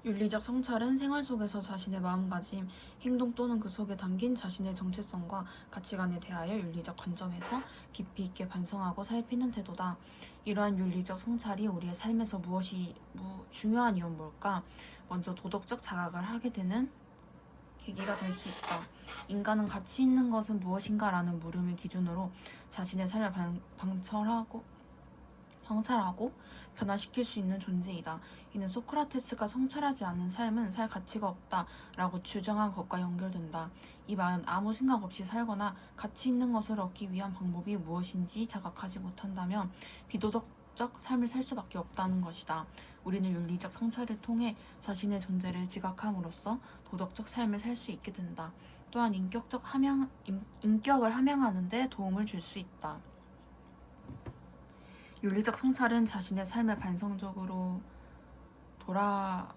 윤리적 성찰은 생활 속에서 자신의 마음가짐, 행동 또는 그 속에 담긴 자신의 정체성과 가치관에 대하여 윤리적 관점에서 깊이 있게 반성하고 살피는 태도다. 이러한 윤리적 성찰이 우리의 삶에서 무엇이 중요한 이유는 뭘까? 먼저 도덕적 자각을 하게 되는 계기가 될 수 있다. 인간은 가치 있는 것은 무엇인가 라는 물음을 기준으로 자신의 삶을 성찰하고 변화시킬 수 있는 존재이다. 이는 소크라테스가 성찰하지 않은 삶은 살 가치가 없다 라고 주장한 것과 연결된다. 이 말은 아무 생각 없이 살거나 가치 있는 것을 얻기 위한 방법이 무엇인지 자각하지 못한다면 비도덕적 삶을 살 수밖에 없다는 것이다. 우리는 윤리적 성찰을 통해 자신의 존재를 지각함으로써 도덕적 삶을 살 수 있게 된다. 또한 인격을 함양하는 데 도움을 줄 수 있다. 윤리적 성찰은 자신의 삶을 반성적으로 돌아볼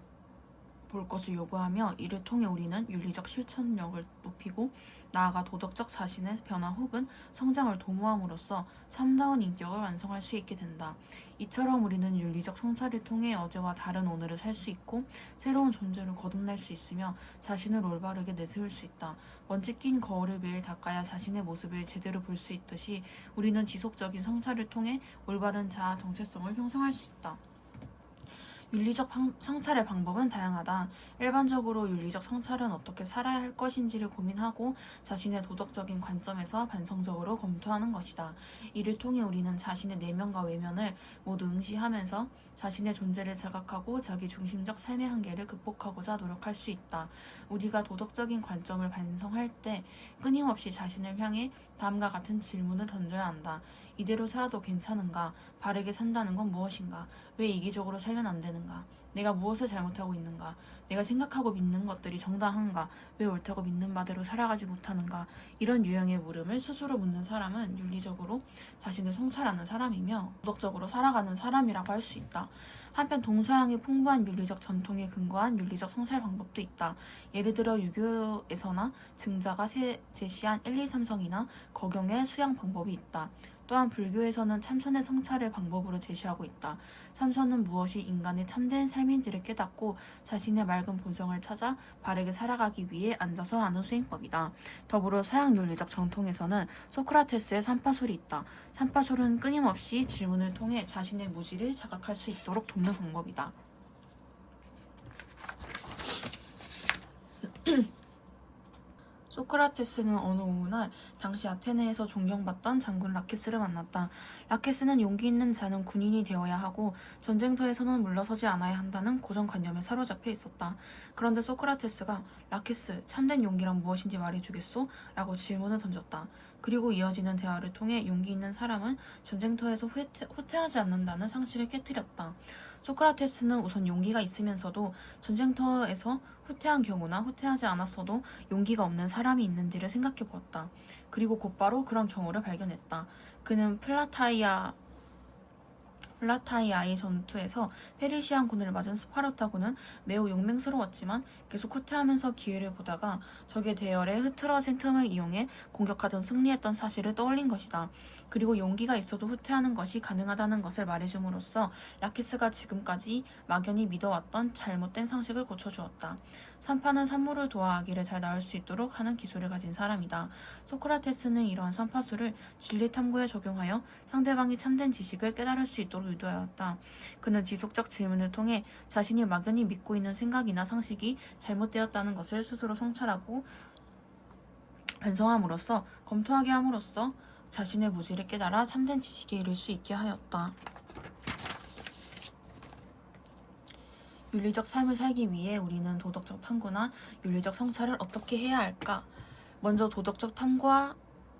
것을 요구하며 이를 통해 우리는 윤리적 실천력을 높이고 나아가 도덕적 자신의 변화 혹은 성장을 도모함으로써 참다운 인격을 완성할 수 있게 된다. 이처럼 우리는 윤리적 성찰을 통해 어제와 다른 오늘을 살 수 있고 새로운 존재를 거듭날 수 있으며 자신을 올바르게 내세울 수 있다. 먼지 낀 거울을 매일 닦아야 자신의 모습을 제대로 볼 수 있듯이 우리는 지속적인 성찰을 통해 올바른 자아 정체성을 형성할 수 있다. 윤리적 성찰의 방법은 다양하다. 일반적으로 윤리적 성찰은 어떻게 살아야 할 것인지를 고민하고 자신의 도덕적인 관점에서 반성적으로 검토하는 것이다. 이를 통해 우리는 자신의 내면과 외면을 모두 응시하면서 자신의 존재를 자각하고 자기 중심적 삶의 한계를 극복하고자 노력할 수 있다. 우리가 도덕적인 관점을 반성할 때 끊임없이 자신을 향해 다음과 같은 질문을 던져야 한다. 이대로 살아도 괜찮은가? 바르게 산다는 건 무엇인가? 왜 이기적으로 살면 안 되는가? 내가 무엇을 잘못하고 있는가? 내가 생각하고 믿는 것들이 정당한가? 왜 옳다고 믿는 바대로 살아가지 못하는가? 이런 유형의 물음을 스스로 묻는 사람은 윤리적으로 자신을 성찰하는 사람이며 도덕적으로 살아가는 사람이라고 할 수 있다. 한편 동서양의 풍부한 윤리적 전통에 근거한 윤리적 성찰 방법도 있다. 예를 들어 유교에서나 증자가 제시한 1, 2, 3성이나 거경의 수양 방법이 있다. 또한 불교에서는 참선의 성찰을 방법으로 제시하고 있다. 참선은 무엇이 인간의 참된 삶인지를 깨닫고 자신의 맑은 본성을 찾아 바르게 살아가기 위해 앉아서 하는 수행법이다. 더불어 서양 윤리적 정통에서는 소크라테스의 삼파술이 있다. 삼파술은 끊임없이 질문을 통해 자신의 무지를 자각할 수 있도록 돕는 방법이다. 소크라테스는 어느 오후날 당시 아테네에서 존경받던 장군 라케스를 만났다. 라케스는 용기 있는 자는 군인이 되어야 하고 전쟁터에서는 물러서지 않아야 한다는 고정관념에 사로잡혀 있었다. 그런데 소크라테스가 라케스, 참된 용기란 무엇인지 말해주겠소? 라고 질문을 던졌다. 그리고 이어지는 대화를 통해 용기 있는 사람은 전쟁터에서 후퇴하지 않는다는 상식을 깨뜨렸다. 소크라테스는 우선 용기가 있으면서도 전쟁터에서 후퇴한 경우나 후퇴하지 않았어도 용기가 없는 사람이 있는지를 생각해 보았다. 그리고 곧바로 그런 경우를 발견했다. 그는 플라타이아의 전투에서 페르시안군을 맞은 스파르타군은 매우 용맹스러웠지만 계속 후퇴하면서 기회를 보다가 적의 대열에 흐트러진 틈을 이용해 공격하던 승리했던 사실을 떠올린 것이다. 그리고 용기가 있어도 후퇴하는 것이 가능하다는 것을 말해줌으로써 라케스가 지금까지 막연히 믿어왔던 잘못된 상식을 고쳐주었다. 산파는 산모를 도와하기를 잘 나을 수 있도록 하는 기술을 가진 사람이다. 소크라테스는 이러한 산파술을 진리 탐구에 적용하여 상대방이 참된 지식을 깨달을 수 있도록 유도하였다. 그는 지속적 질문을 통해 자신이 막연히 믿고 있는 생각이나 상식이 잘못되었다는 것을 스스로 성찰하고 반성함으로써 검토하게 함으로써 자신의 무지를 깨달아 참된 지식에 이를 수 있게 하였다. 윤리적 삶을 살기 위해 우리는 도덕적 탐구나 윤리적 성찰을 어떻게 해야 할까? 먼저 도덕적 탐구와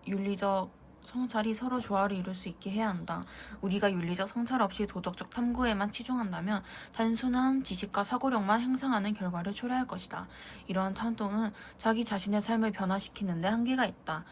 윤리적 성찰이 서로 조화를 이룰 수 있게 해야 한다. 우리가 윤리적 성찰 없이 도덕적 탐구에만 치중한다면 단순한 지식과 사고력만 향상하는 결과를 초래할 것이다. 이러한 태도는 자기 자신의 삶을 변화시키는 데 한계가 있다.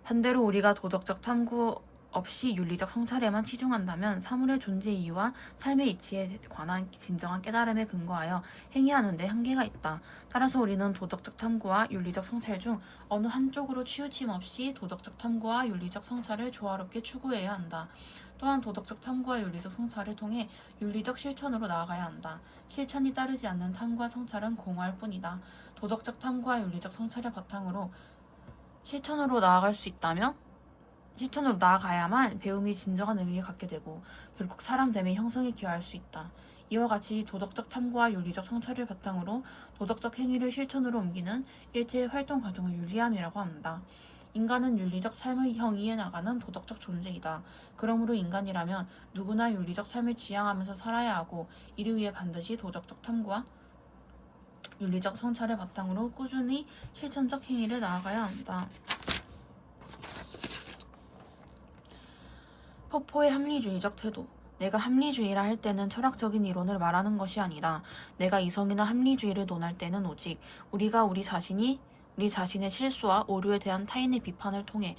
반대로 우리가 도덕적 탐구 없이 윤리적 성찰에만 치중한다면 사물의 존재 이유와 삶의 이치에 관한 진정한 깨달음에 근거하여 행위하는 데 한계가 있다. 따라서 우리는 도덕적 탐구와 윤리적 성찰 중 어느 한쪽으로 치우침 없이 도덕적 탐구와 윤리적 성찰을 조화롭게 추구해야 한다. 또한 도덕적 탐구와 윤리적 성찰을 통해 윤리적 실천으로 나아가야 한다. 실천이 따르지 않는 탐구와 성찰은 공허할 뿐이다. 도덕적 탐구와 윤리적 성찰을 바탕으로 실천으로 나아갈 수 있다면 실천으로 나아가야만 배움이 진정한 의미를 갖게 되고 결국 사람됨의 형성에 기여할 수 있다. 이와 같이 도덕적 탐구와 윤리적 성찰을 바탕으로 도덕적 행위를 실천으로 옮기는 일체의 활동 과정을 윤리함이라고 한다. 인간은 윤리적 삶을 형이해 나가는 도덕적 존재이다. 그러므로 인간이라면 누구나 윤리적 삶을 지향하면서 살아야 하고 이를 위해 반드시 도덕적 탐구와 윤리적 성찰을 바탕으로 꾸준히 실천적 행위를 나아가야 한다. 포포의 합리주의적 태도. 내가 합리주의라 할 때는 철학적인 이론을 말하는 것이 아니다. 내가 이성이나 합리주의를 논할 때는 오직 우리가 우리 자신의 실수와 오류에 대한 타인의 비판을 통해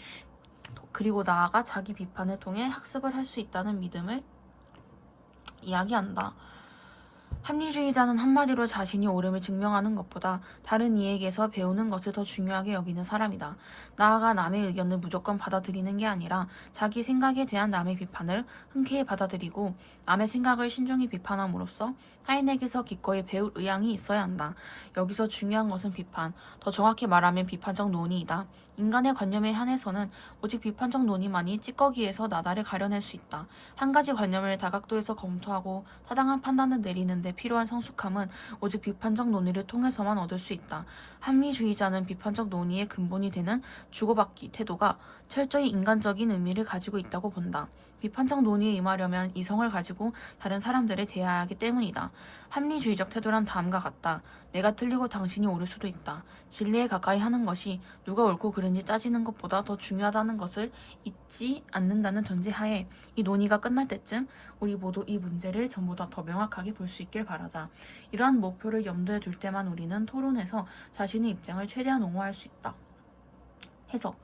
그리고 나아가 자기 비판을 통해 학습을 할 수 있다는 믿음을 이야기한다. 합리주의자는 한마디로 자신이 옳음을 증명하는 것보다 다른 이에게서 배우는 것을 더 중요하게 여기는 사람이다. 나아가 남의 의견을 무조건 받아들이는 게 아니라 자기 생각에 대한 남의 비판을 흔쾌히 받아들이고 남의 생각을 신중히 비판함으로써 타인에게서 기꺼이 배울 의향이 있어야 한다. 여기서 중요한 것은 비판, 더 정확히 말하면 비판적 논의이다. 인간의 관념에 한해서는 오직 비판적 논의만이 찌꺼기에서 나다를 가려낼 수 있다. 한 가지 관념을 다각도에서 검토하고 타당한 판단을 내리는데 필요한 성숙함은 오직 비판적 논의를 통해서만 얻을 수 있다. 합리주의자는 비판적 논의의 근본이 되는 주고받기 태도가 철저히 인간적인 의미를 가지고 있다고 본다. 비판적 논의에 임하려면 이성을 가지고 다른 사람들을 대해야 하기 때문이다. 합리주의적 태도란 다음과 같다. 내가 틀리고 당신이 옳을 수도 있다. 진리에 가까이 하는 것이 누가 옳고 그른지 따지는 것보다 더 중요하다는 것을 잊지 않는다는 전제하에 이 논의가 끝날 때쯤 우리 모두 이 문제를 전보다 더 명확하게 볼 수 있길 바라자. 이러한 목표를 염두에 둘 때만 우리는 토론에서 자신의 입장을 최대한 옹호할 수 있다. 해석.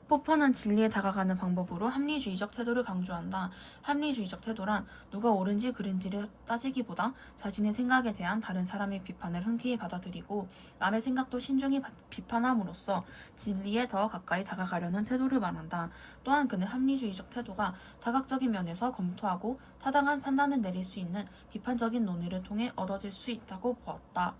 포퍼는 진리에 다가가는 방법으로 합리주의적 태도를 강조한다. 합리주의적 태도란 누가 옳은지 그른지를 따지기보다 자신의 생각에 대한 다른 사람의 비판을 흔쾌히 받아들이고 남의 생각도 신중히 비판함으로써 진리에 더 가까이 다가가려는 태도를 말한다. 또한 그는 합리주의적 태도가 다각적인 면에서 검토하고 타당한 판단을 내릴 수 있는 비판적인 논의를 통해 얻어질 수 있다고 보았다.